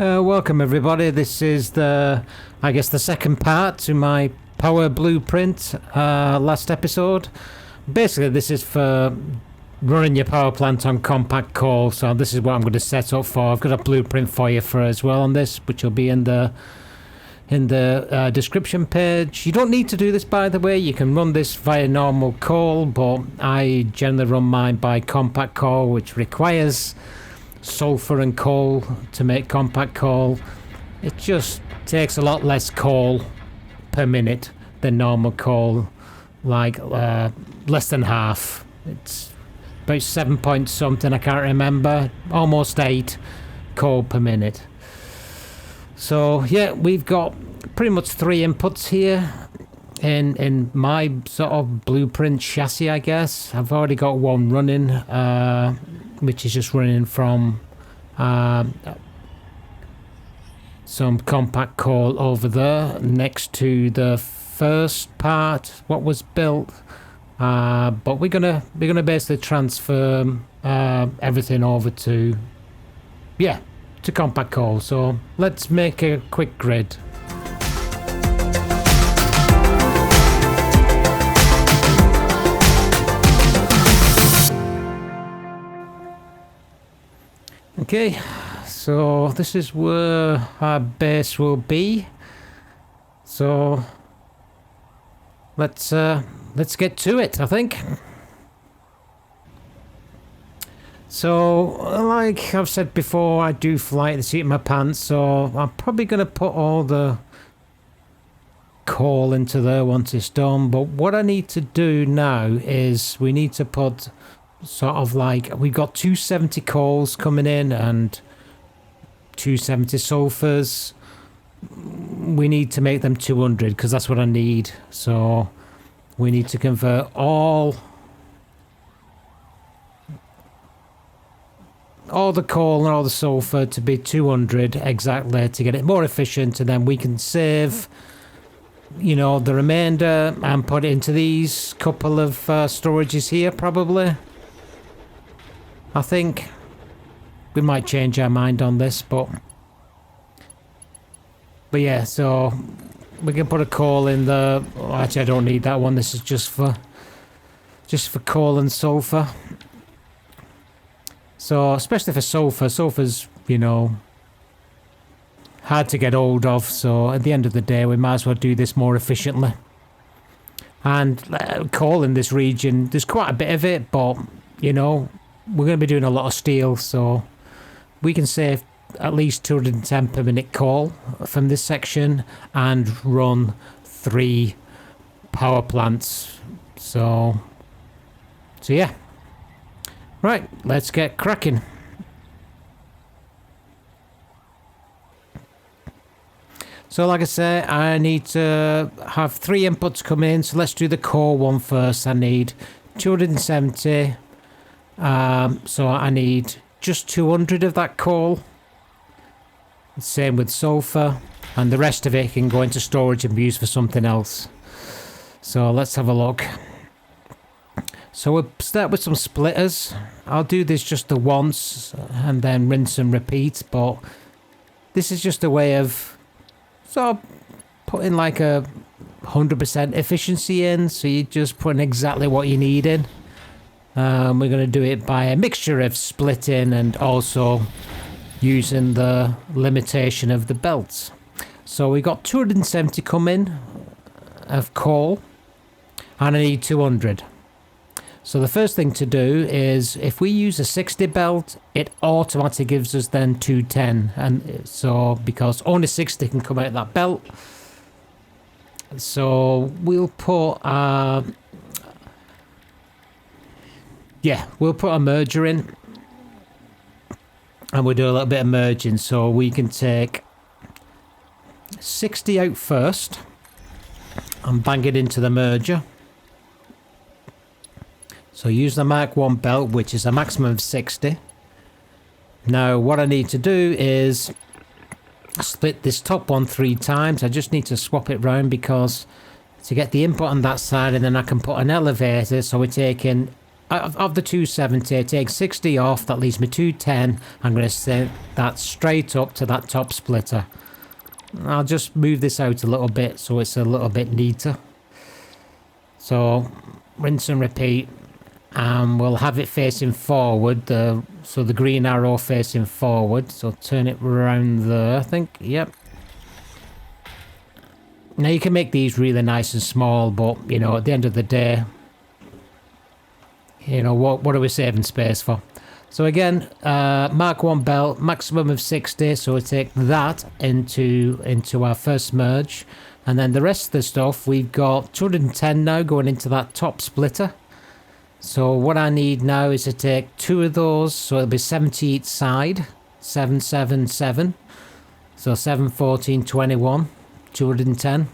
Welcome everybody. This is I guess the second part to my power blueprint last episode. Basically this is for running your power plant on compact coal, so this is what I'm going to set up for. I've got a blueprint for you for as well on this, which will be in the description page. You don't need to do this, by the way. You can run this via normal coal, but I generally run mine by compact coal, which requires sulfur and coal to make compact coal. It just takes a lot less coal per minute than normal coal, like less than half. It's about 7 point something, I can't remember, almost 8 coal per minute. So yeah, we've got pretty much 3 inputs here in my sort of blueprint chassis, I guess. I've already got one running, which is just running from some compact coal over there next to the first part what was built, but we're gonna basically transfer everything over to compact coal. So let's make a quick grid. Okay, so this is where our base will be. So let's get to it, I think. So, like I've said before, I do fly at the seat of my pants, so I'm probably going to put all the coal into there once it's done. But what I need to do now is we need to put sort of like, we've got 270 coals coming in and 270 sulfurs. We need to make them 200 because that's what I need. So we need to convert all the coal and all the sulfur to be 200 exactly to get it more efficient, and then we can save, you know, the remainder and put it into these couple of storages here probably. I think we might change our mind on this, but yeah, so we can put a coal in the, oh, actually I don't need that one. This is just for coal and sulfur. So especially for sulfur's, you know, hard to get hold of, so at the end of the day we might as well do this more efficiently. And coal in this region, there's quite a bit of it, but you know, we're going to be doing a lot of steel, so we can save at least 210 per minute coal from this section and run 3 power plants. So yeah. Right, let's get cracking. So like I say, I need to have 3 inputs come in, so let's do the core one first. I need 270. So I need just 200 of that coal. Same with sulfur, and the rest of it can go into storage and be used for something else. So let's have a look. So we'll start with some splitters. I'll do this just the once and then rinse and repeat, but this is just a way of sort of putting like a 100% efficiency in, so you're just putting exactly what you need in. We're going to do it by a mixture of splitting and also using the limitation of the belts. So we got 270 coming of coal, and I need 200. So the first thing to do is, if we use a 60 belt, it automatically gives us then 210, and so because only 60 can come out of that belt, so we'll put we'll put a merger in, and we'll do a little bit of merging. So we can take 60 out first and bang it into the merger. So use the Mark 1 belt, which is a maximum of 60. Now what I need to do is split this top one 3 times. I just need to swap it round because to get the input on that side, and then I can put an elevator, so we're taking of the 270, take 60 off, that leaves me 210. I'm going to send that straight up to that top splitter. I'll just move this out a little bit so it's a little bit neater. So rinse and repeat, and we'll have it facing forward, so the green arrow facing forward. So turn it around there, I think. Yep. Now you can make these really nice and small, but you know, at the end of the day, you know, what are we saving space for? So again, Mark 1 belt, maximum of 60, so we take that into our first merge. And then the rest of the stuff, we've got 210 now going into that top splitter. So what I need now is to take 2 of those, so it'll be 70 each side, 7, 7, 7. So 7, 14, 21, 210.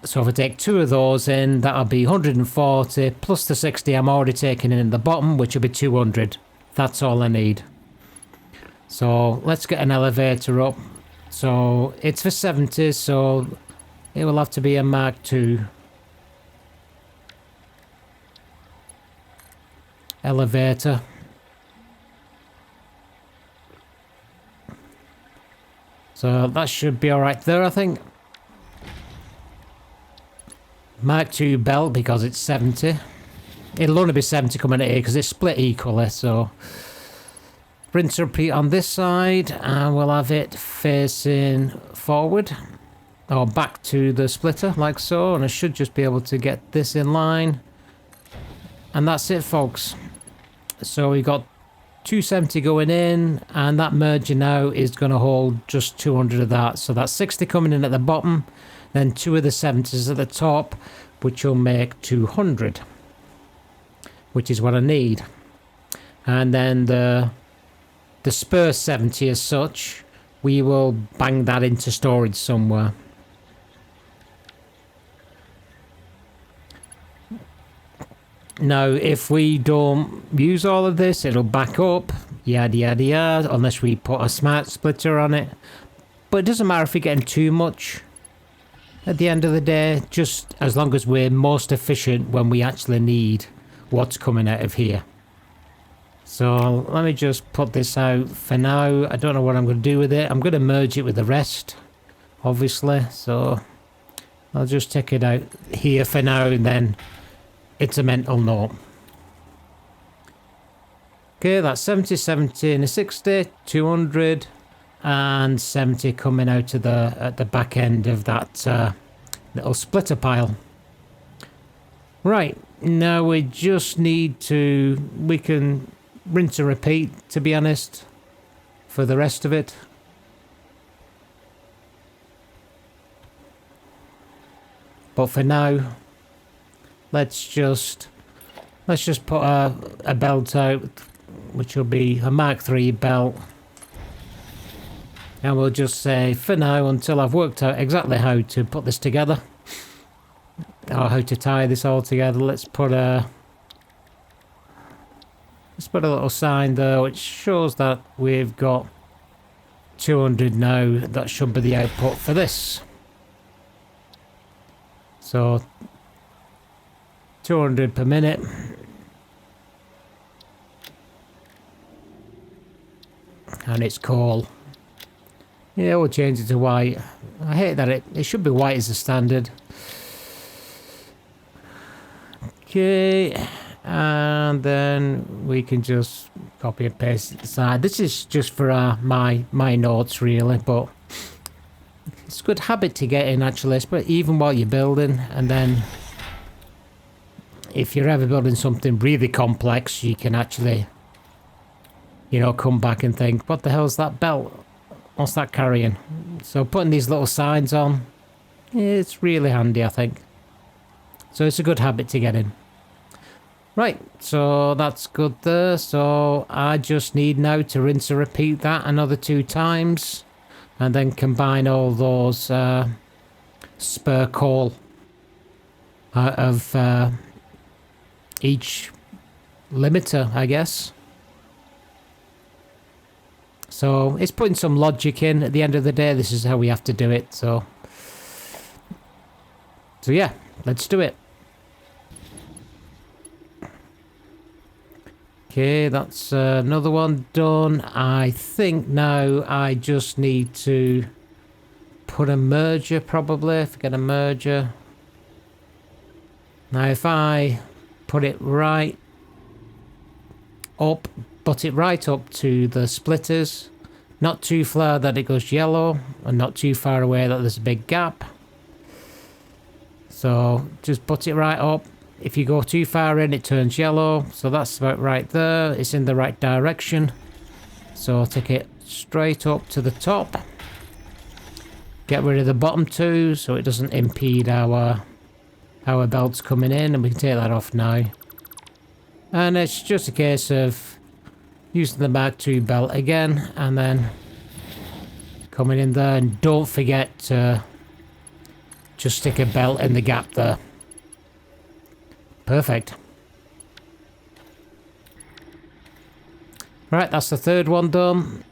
So if I take 2 of those in, that'll be 140, plus the 60 I'm already taking in the bottom, which will be 200. That's all I need. So let's get an elevator up. So it's for 70, so it will have to be a Mark II. Elevator. So that should be alright there, I think. Mark II belt because it's 70. It'll only be 70 coming at here because it's split equally, so rinse and repeat on this side, and we'll have it facing forward or back to the splitter like so, and I should just be able to get this in line, and that's it, folks. So we've got 270 going in, and that merger now is going to hold just 200 of that, so that's 60 coming in at the bottom, then 2 of the 70s at the top, which will make 200, which is what I need. And then the spur 70 as such, we will bang that into storage somewhere. Now if we don't use all of this, it'll back up, yada yada yada, unless we put a smart splitter on it. But it doesn't matter if we're getting too much at the end of the day, just as long as we're most efficient when we actually need what's coming out of here. So let me just put this out for now. I don't know what I'm going to do with it. I'm going to merge it with the rest, obviously, so I'll just take it out here for now, and then it's a mental note. Okay, that's 70, 70 and a 60, 200 and 70 coming out of at the back end of that little splitter pile. Right, now we just need to, we can rinse and repeat, to be honest, for the rest of it. But for now, let's just put a belt out, which will be a Mark III belt. And we'll just say, for now, until I've worked out exactly how to put this together, or how to tie this all together, let's put a little sign there which shows that we've got 200 now. That should be the output for this. So 200 per minute. And it's coal. Yeah, we'll change it to white. I hate that it should be white as the standard. Okay, and then we can just copy and paste it aside. This is just for my notes really, but it's a good habit to get in actually, but even while you're building. And then if you're ever building something really complex, you can actually, you know, come back and think, what the hell's that belt? What's that carrying? So putting these little signs on, it's really handy, I think. So it's a good habit to get in. Right, so that's good there. So I just need now to rinse and repeat that another 2 times, and then combine all those spare coal out of each limiter, I guess. So it's putting some logic in. At the end of the day, this is how we have to do it. So yeah, let's do it. Okay, that's another one done. I think now I just need to put a merger, probably, if I get a merger. Now if I put it right up, butt it right up to the splitters, not too far that it goes yellow, and not too far away that there's a big gap. So just butt it right up. If you go too far in, it turns yellow. So that's about right there. It's in the right direction. So I'll take it straight up to the top. Get rid of the bottom two so it doesn't impede our belts coming in, and we can take that off now. And it's just a case of using the Mark II belt again and then coming in there, and don't forget to just stick a belt in the gap there. Perfect. Right, that's the third one done.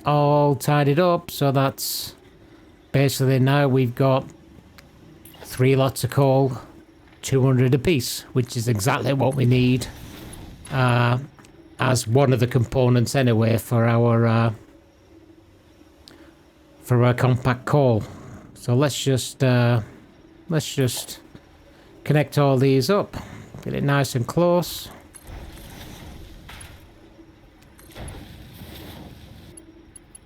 All tidied up, so that's basically now we've got 3 lots of coal, 200 apiece, which is exactly what we need as one of the components anyway for our compact coal. So let's just connect all these up, get it nice and close.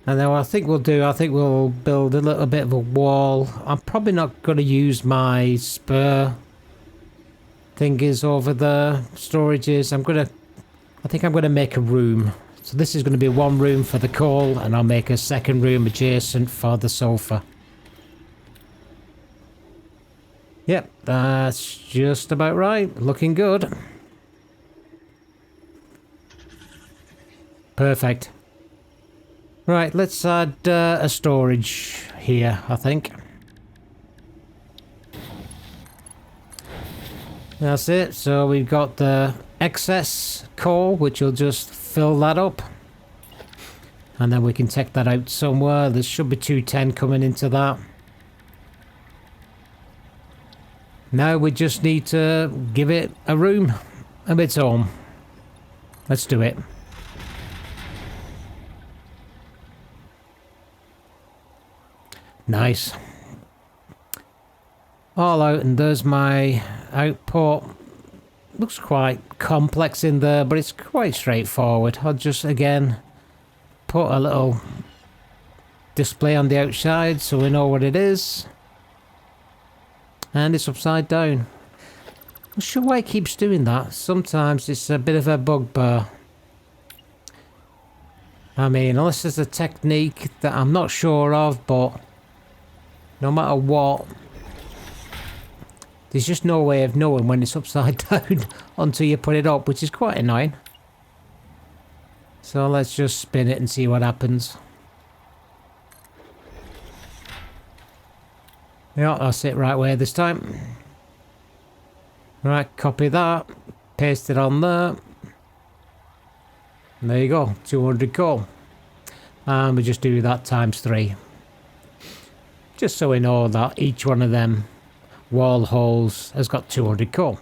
And then what I think we'll do, I think we'll build a little bit of a wall. I'm probably not going to use my spur thingies over there, storages. I think I'm going to make a room. So this is going to be one room for the coal, and I'll make a second room adjacent for the sulfur. Yep, that's just about right. Looking good. Perfect. Right, let's add a storage here, I think. That's it. So we've got the excess coal, which will just fill that up. And then we can take that out somewhere. There should be 210 coming into that. Now we just need to give it a room of its own. Let's do it. Nice. All out, and there's my output. Looks quite complex in there, but it's quite straightforward. I'll just again put a little display on the outside so we know what it is. And it's upside down. I'm not sure why it keeps doing that. Sometimes it's a bit of a bugbear. I mean, unless there's a technique that I'm not sure of, but no matter what, there's just no way of knowing when it's upside down until you put it up, which is quite annoying. So let's just spin it and see what happens. Yeah, that's it right way this time. Right, copy that, paste it on there. And there you go, 200 coal. And we just do that times 3. Just so we know that each one of them wall holes has got 200 coal.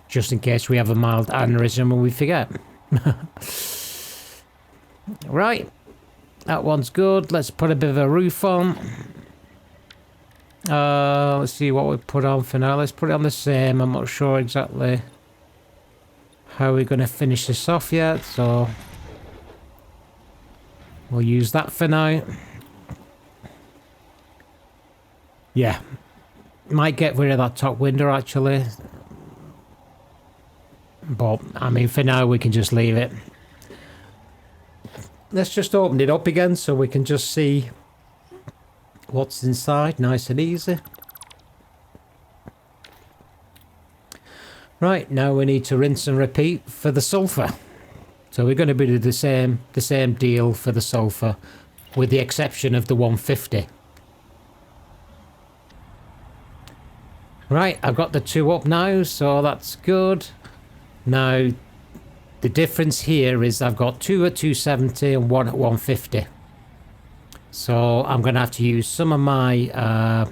Just in case we have a mild aneurysm and we forget. Right. That one's good. Let's put a bit of a roof on. Let's see what we put on for now. Let's put it on the same. I'm not sure exactly how we're going to finish this off yet, so we'll use that for now. Yeah. Might get rid of that top window actually. But, I mean, for now we can just leave it. Let's just open it up again so we can just see what's inside, nice and easy. Right, now we need to rinse and repeat for the sulfur. So we're going to do the same deal for the sulfur, with the exception of the 150. Right, I've got the 2 up now, so that's good. Now, the difference here is I've got 2 at 270 and 1 at 150. So I'm going to have to use some of my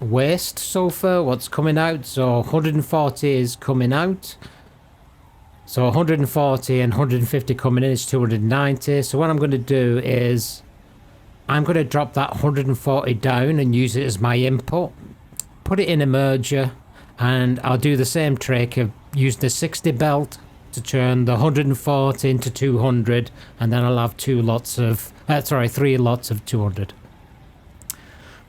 waste sulfur, what's coming out. So 140 is coming out. So 140 and 150 coming in is 290. So what I'm going to do is I'm going to drop that 140 down and use it as my input. Put it in a merger, and I'll do the same trick of use the 60 belt to turn the 140 into 200, and then I'll have 3 lots of 200.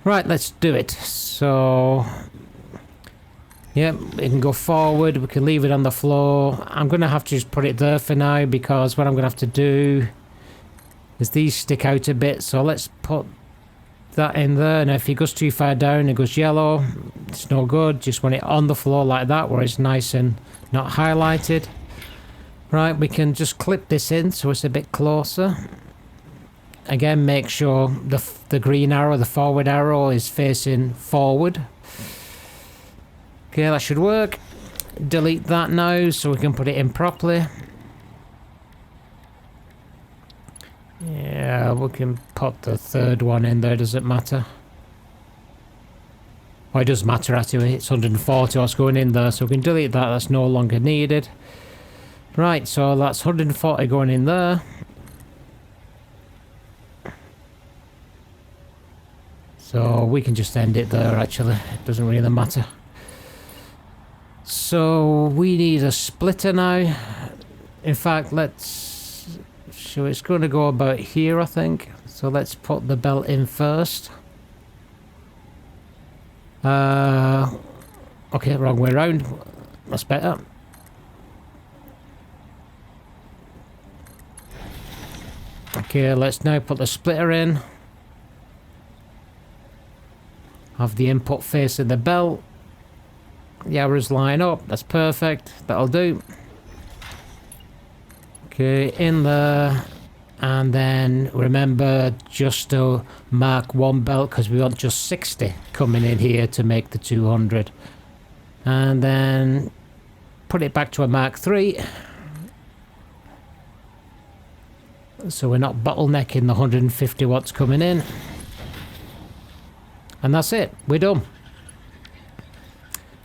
Right, let's do it. So yeah, it can go forward. We can leave it on the floor. I'm going to have to just put it there for now, because what I'm going to have to do is these stick out a bit. So let's put that in there. And if it goes too far down, it goes yellow. It's no good. Just want it on the floor like that, where it's nice and not highlighted. Right, we can just clip this in so it's a bit closer. Again, make sure the green arrow, the forward arrow, is facing forward. Okay, that should work. Delete that now so we can put it in properly. Yeah, we can put the third one in there, does it matter? Well, it does matter actually, it's 140 what's going in there, so we can delete that, that's no longer needed. Right, so that's 140 going in there. So we can just end it there actually, it doesn't really matter. So we need a splitter now. In fact, so it's going to go about here, I think. So let's put the belt in first. Okay, wrong way around. That's better. Okay, let's now put the splitter in. Have the input facing the belt. The arrows line up, that's perfect, that'll do. Okay, in there, and then remember just to mark one belt, because we want just 60 coming in here to make the 200. And then put it back to a Mark 3. So we're not bottlenecking the 150 watts coming in. And that's it, we're done.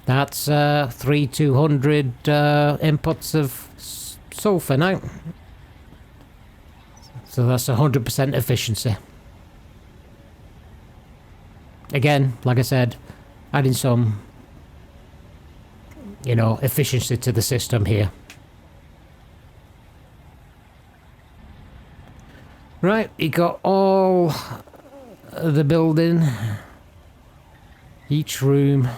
That's 200 inputs of sulfur now. So that's 100% efficiency. Again, like I said, adding some, efficiency to the system here. Right, you got all the building, each room.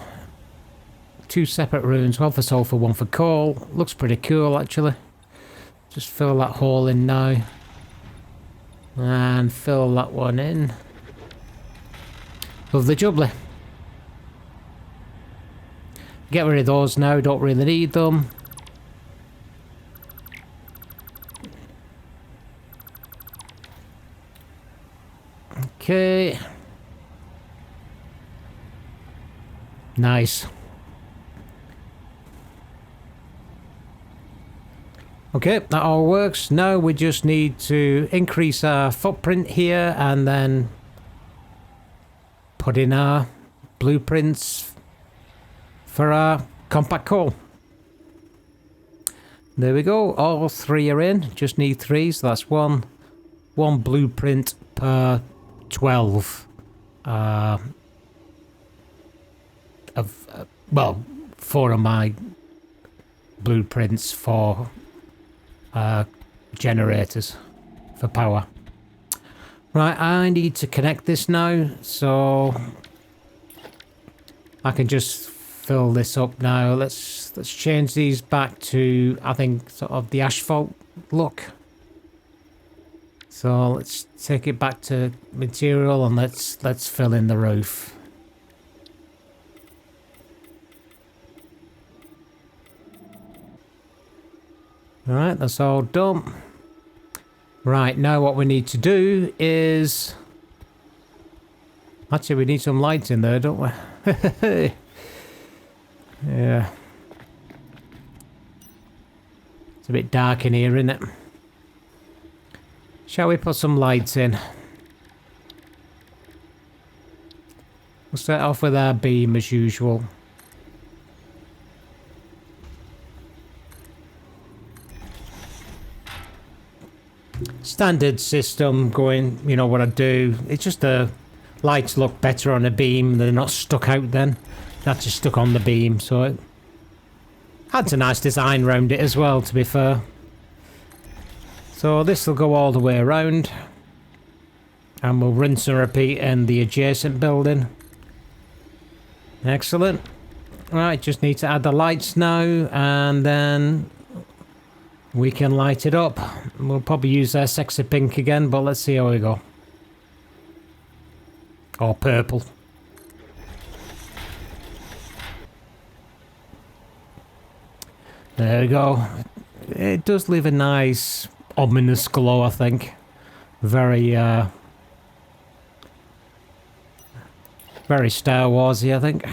2 separate rooms, one for sulfur, one for coal. Looks pretty cool actually. Just fill that hole in now. And fill that one in. Lovely jubbly. Get rid of those now, don't really need them. Okay. Nice. Okay, that all works. Now we just need to increase our footprint here and then put in our blueprints for our compact coal. There we go, all 3 are in. Just need 3, so that's one blueprint per 12 well, 4 of my blueprints for generators for power. Right, I need to connect this now, so I can just fill this up now. Let's change these back to, I think, sort of the asphalt look. So let's take it back to material and let's fill in the roof. Alright, that's all done. Right, now what we need to do is... Actually, we need some lights in there, don't we? Yeah. It's a bit dark in here, isn't it? Shall we put some lights in? We'll start off with our beam as usual. Standard system going, you know what I do. It's just the lights look better on a beam. They're not stuck out then. That's just stuck on the beam, so it adds a nice design around it as well, to be fair. So this will go all the way around. And we'll rinse and repeat in the adjacent building. Excellent. Right, just need to add the lights now, and then we can light it up. We'll probably use our sexy pink again, but let's see how we go. Or purple. There we go. It does leave a nice ominous glow, I think. Very very Star Warsy, I think.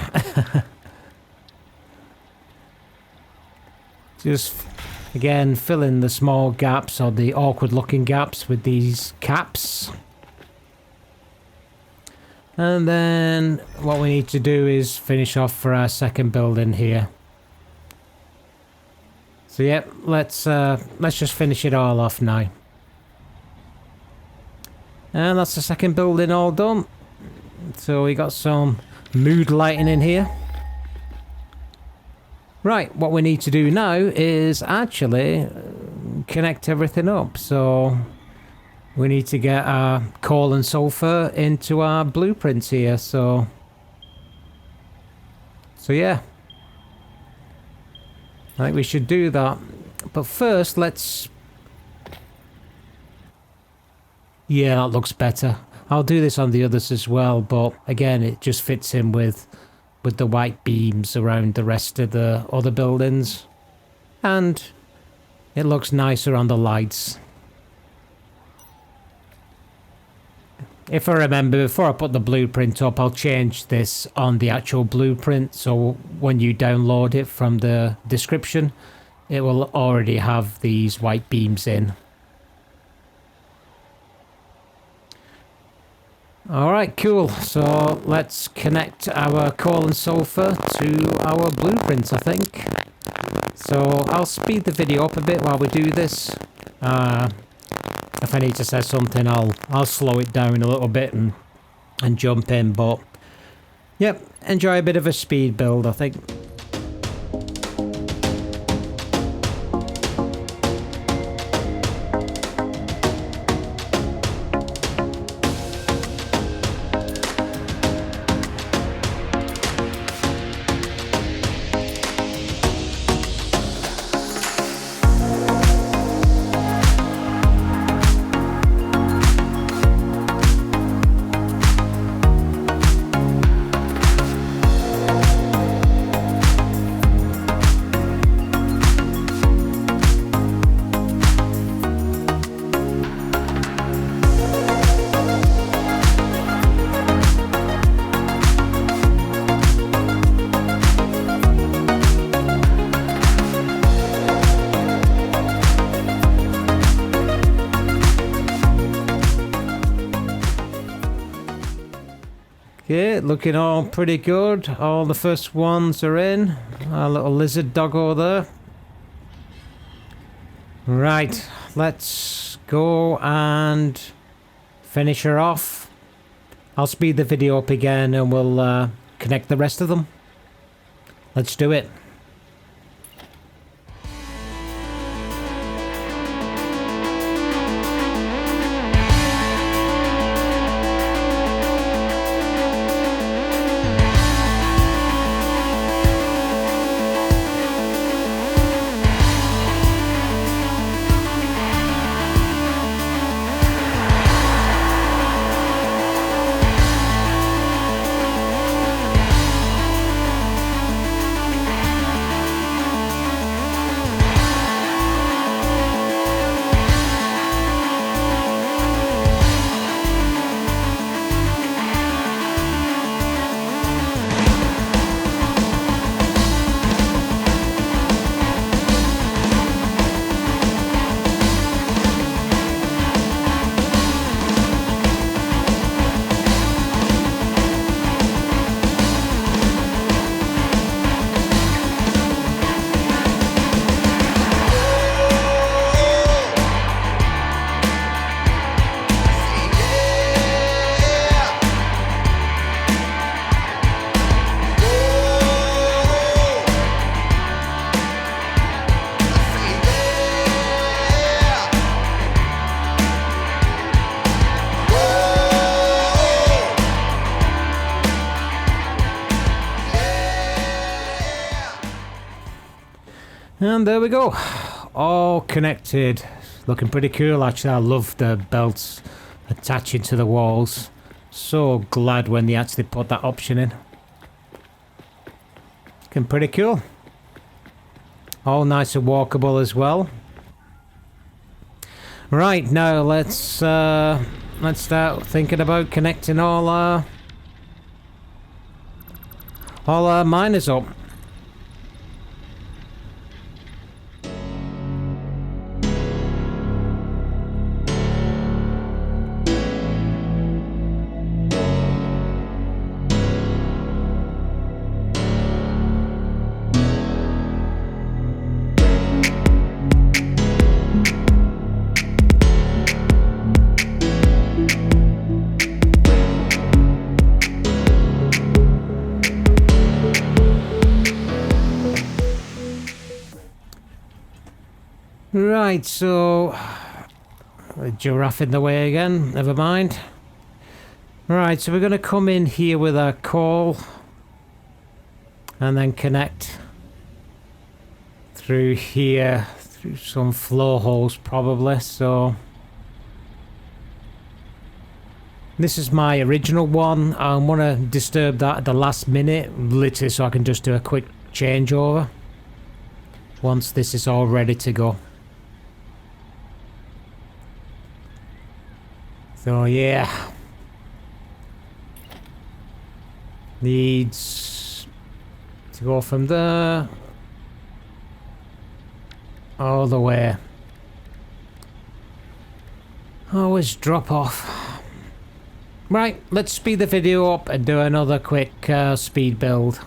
Just again fill in the small gaps or the awkward looking gaps with these caps. And then what we need to do is finish off for our second building here. So yep, let's just finish it all off now. And that's the second building all done. So we got some mood lighting in here. Right, what we need to do now is actually connect everything up. So we need to get our coal and sulfur into our blueprints here. So yeah, I think we should do that. But first, let's... Yeah, that looks better. I'll do this on the others as well, but again, it just fits in with the white beams around the rest of the other buildings. And it looks nicer on the lights. If I remember, before I put the blueprint up, I'll change this on the actual blueprint, so when you download it from the description, it will already have these white beams in. Alright, cool. So let's connect our coal and sulfur to our blueprints, I think. So I'll speed the video up a bit while we do this. If I need to say something, I'll slow it down a little bit and jump in. But yep, enjoy a bit of a speed build, I think. Okay, looking all pretty good. All the first ones are in. Our little lizard doggo there. Right, let's go and finish her off. I'll speed the video up again and we'll connect the rest of them. Let's do it. And there we go. All connected. Looking pretty cool actually. I love the belts attaching to the walls. So glad when they actually put that option in. Looking pretty cool. All nice and walkable as well. Right, now let's start thinking about connecting all our miners up. Right, so a giraffe in the way again, never mind. Right, so we're going to come in here with our coal and then connect through here, through some flow holes probably. So this is my original one. I want to disturb that at the last minute, literally, so I can just do a quick changeover once this is all ready to go. So yeah, needs to go from there all the way. Always drop off. Right, let's speed the video up and do another quick speed build.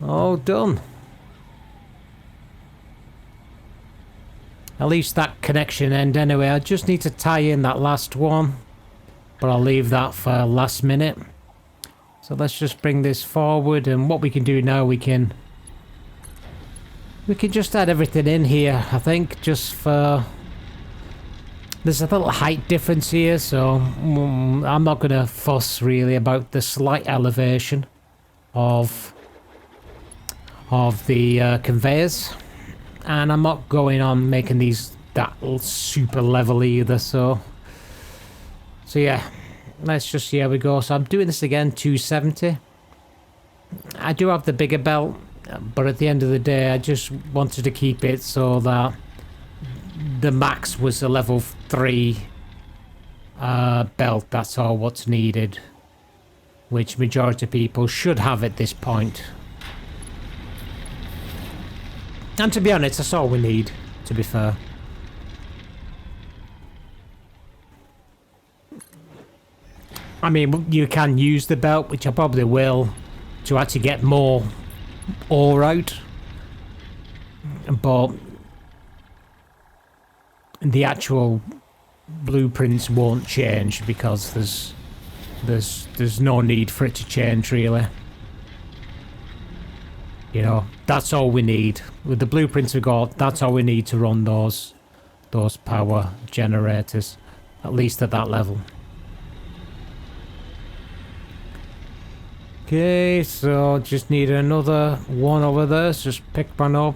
All done. At least that connection end anyway. I just need to tie in that last one, but I'll leave that for last minute. So let's just bring this forward, and what we can do now, we can just add everything in here, I think, just for... There's a little height difference here, so I'm not going to fuss really about the slight elevation of the conveyors, and I'm not going on making these that super level either, so yeah, let's just see how we go. So I'm doing this again, 270. I do have the bigger belt, but at the end of the day I just wanted to keep it so that the max was a level 3 belt. That's all what's needed, which majority of people should have at this point. And to be honest, that's all we need, to be fair. I mean, you can use the belt, which I probably will, to actually get more ore out. But the actual blueprints won't change because there's no need for it to change, really. You know, that's all we need. With the blueprints we got, that's all we need to run those power generators, at least at that level. Okay, so just need another one over there, so just pick one up.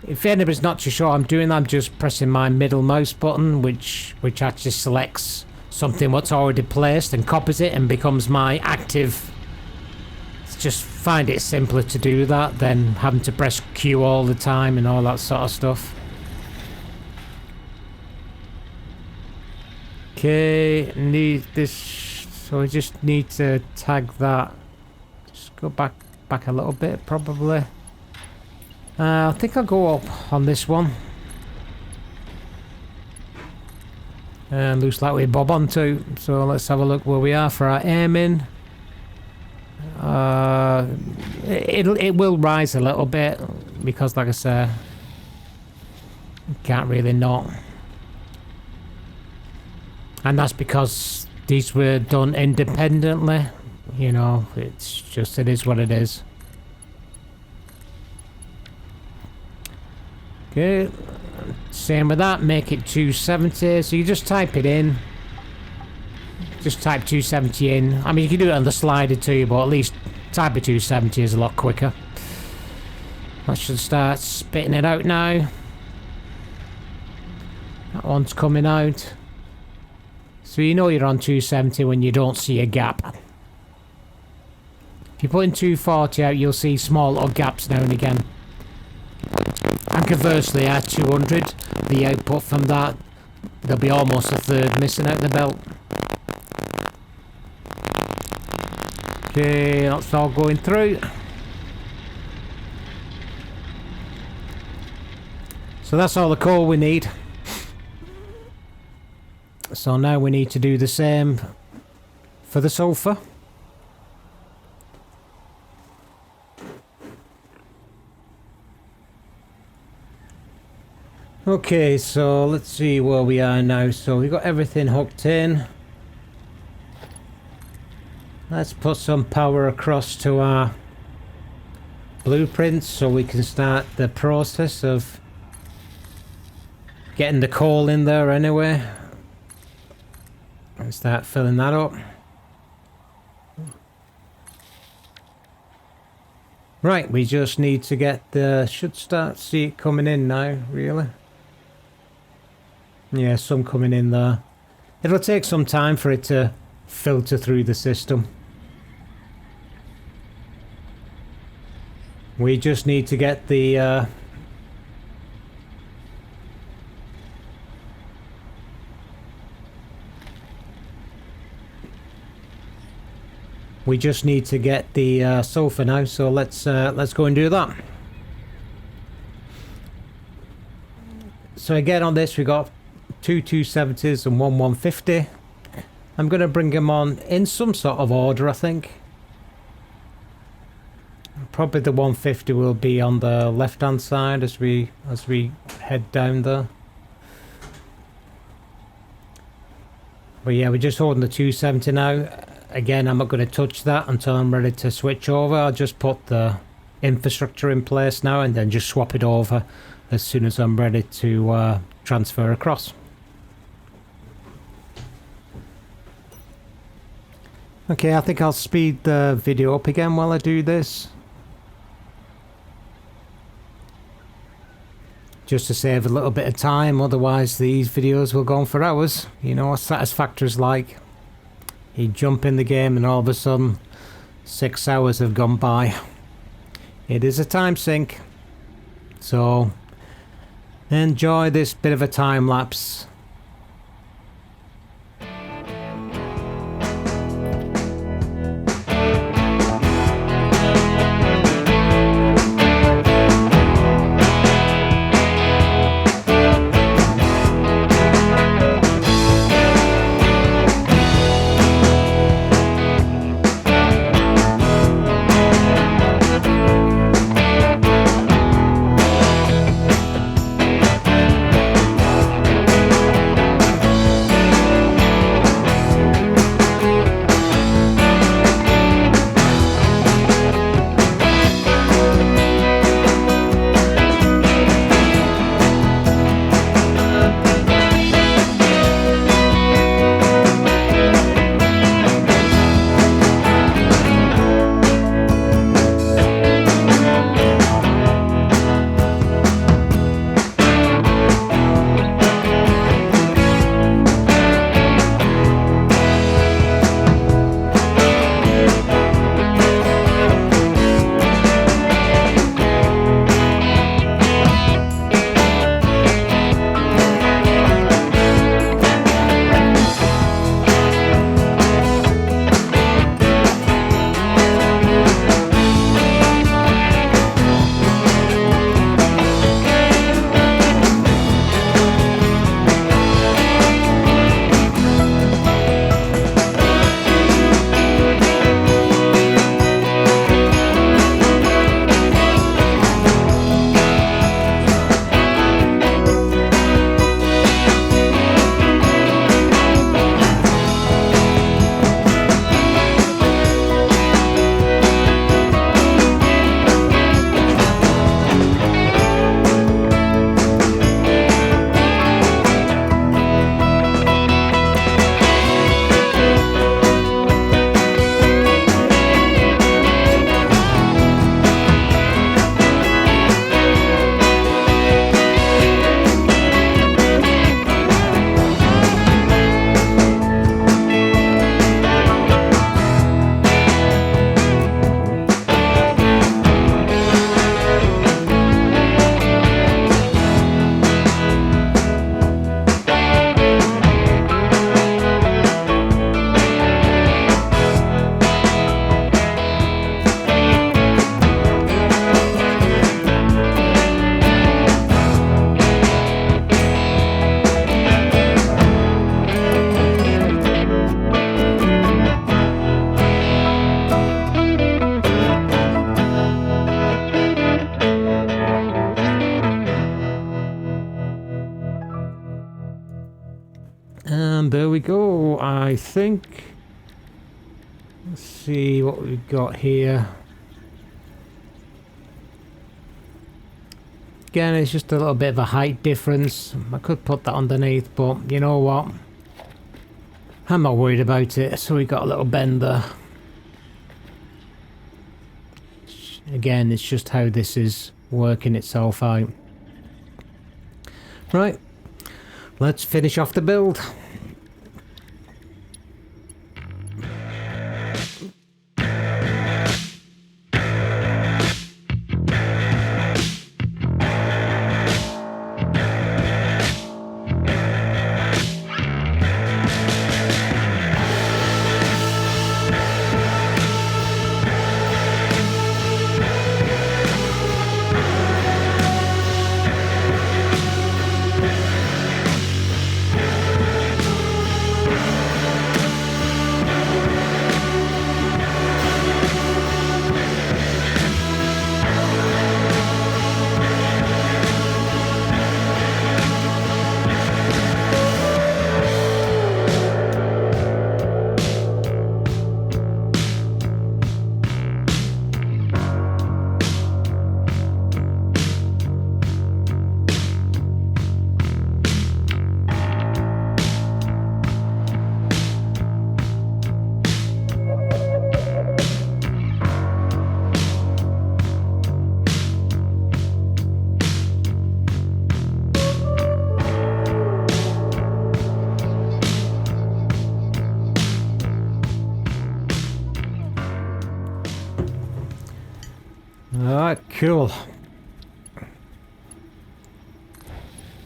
If anybody's not too sure I'm doing that, I'm just pressing my middle mouse button, which actually selects something what's already placed and copies it and becomes my active. Just find it simpler to do that than having to press Q all the time and all that sort of stuff. Okay, need this, so I just need to tag that. Just go back a little bit, probably. I think I'll go up on this one. And looks like we bob onto. So let's have a look where we are for our aiming. It will rise a little bit because, like I said, can't really not. And that's because these were done independently. You know, it's just, it is what it is. Okay, same with that, make it 270. So you just type it in. Just type 270 in. I mean, you can do it on the slider too, but at least type it 270 is a lot quicker. I should start spitting it out now. That one's coming out. So you know you're on 270 when you don't see a gap. If you put in 240 out, you'll see small little gaps now and again. And conversely, at 200, the output from that, there'll be almost a third missing out the belt. Okay, that's all going through. So that's all the coal we need. So now we need to do the same for the sulfur. Okay, so let's see where we are now. So we've got everything hooked in. Let's put some power across to our blueprints so we can start the process of getting the coal in there anyway. And start filling that up. Right, we just need to get the... should start see it coming in now, really. Yeah, some coming in there. It'll take some time for it to filter through the system. We just need to get the sulfur now, so let's go and do that. So again on this we got two 270s and one 150. I'm going to bring them on in some sort of order, I think. Probably the 150 will be on the left hand side as we head down there. But yeah, we're just holding the 270 now. Again, I'm not going to touch that until I'm ready to switch over. I'll just put the infrastructure in place now and then just swap it over as soon as I'm ready to transfer across. Okay, I think I'll speed the video up again while I do this. Just to save a little bit of time, otherwise these videos will go on for hours. You know what Satisfactory's like. You jump in the game and all of a sudden 6 hours have gone by. It is a time sink. So enjoy this bit of a time lapse. And there we go. I think, let's see what we've got here. Again, it's just a little bit of a height difference. I could put that underneath, but you know what? I'm not worried about it. So we got a little bend there. Again, it's just how this is working itself out. Right, let's finish off the build. Alright, cool.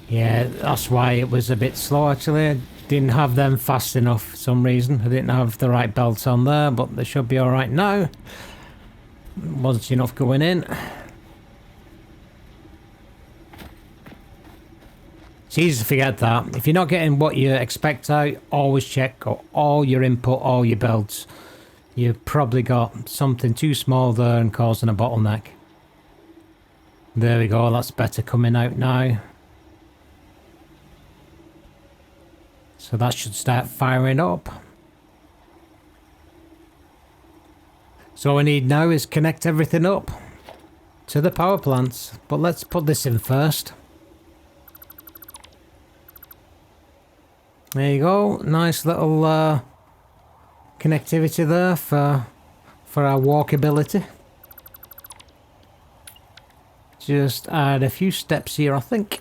Yeah, that's why it was a bit slow actually. I didn't have them fast enough for some reason. I didn't have the right belts on there, but they should be alright now. Wasn't enough going in. It's easy to forget that. If you're not getting what you expect out, always check all your input, all your belts. You've probably got something too small there and causing a bottleneck. There we go, that's better coming out now. So that should start firing up. So all we need now is connect everything up to the power plants. But let's put this in first. There you go, nice little connectivity there for our walkability. Just add a few steps here, I think.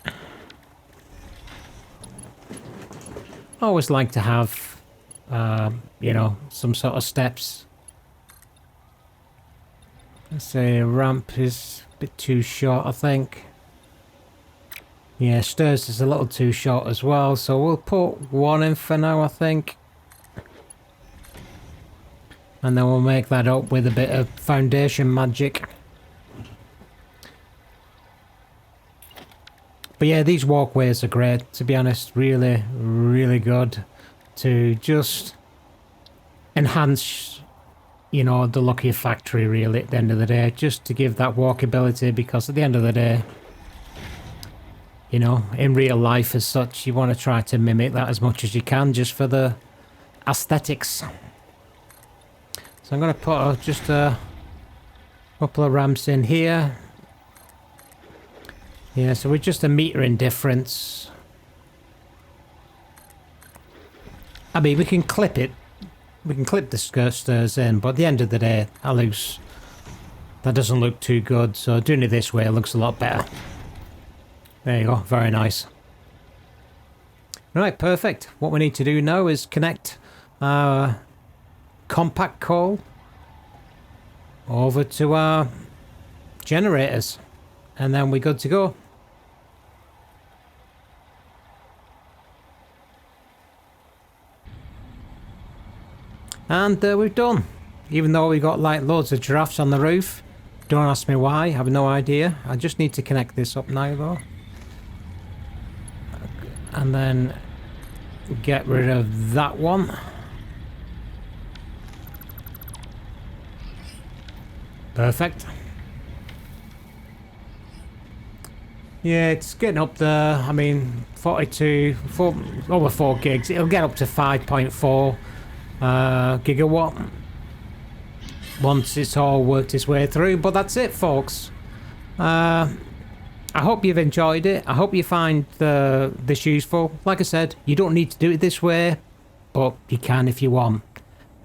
I always like to have, you know, some sort of steps. Let's say ramp is a bit too short, I think. Yeah, stairs is a little too short as well, so we'll put one in for now, I think. And then we'll make that up with a bit of foundation magic. But yeah, these walkways are great, to be honest. Really, really good to just enhance, you know, the look of your factory, really, at the end of the day. Just to give that walkability, because at the end of the day, you know, in real life as such, you want to try to mimic that as much as you can, just for the aesthetics. So I'm going to put just a couple of ramps in here. Yeah, so we're just a meter in difference. I mean, we can clip it. We can clip the stairs in, but at the end of the day, that doesn't look too good. So doing it this way, it looks a lot better. There you go, very nice. Right, perfect. What we need to do now is connect our compact coal over to our generators, and then we're good to go. And we're done. Even though we got like loads of giraffes on the roof. Don't ask me why, I have no idea. I just need to connect this up now though. And then get rid of that one. Perfect. Yeah, it's getting up there. I mean, over 4 gigs. It'll get up to 5.4 gigawatt once it's all worked its way through. But that's it, folks. I hope you've enjoyed it. I hope you find this useful. Like I said, you don't need to do it this way, but you can if you want.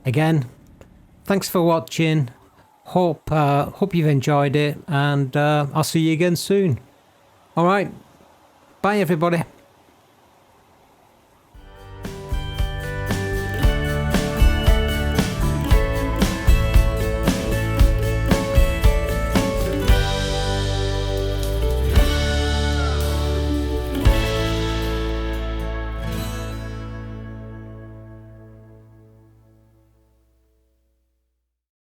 Again, thanks for watching. Hope you've enjoyed it, and I'll see you again soon. All right, bye everybody.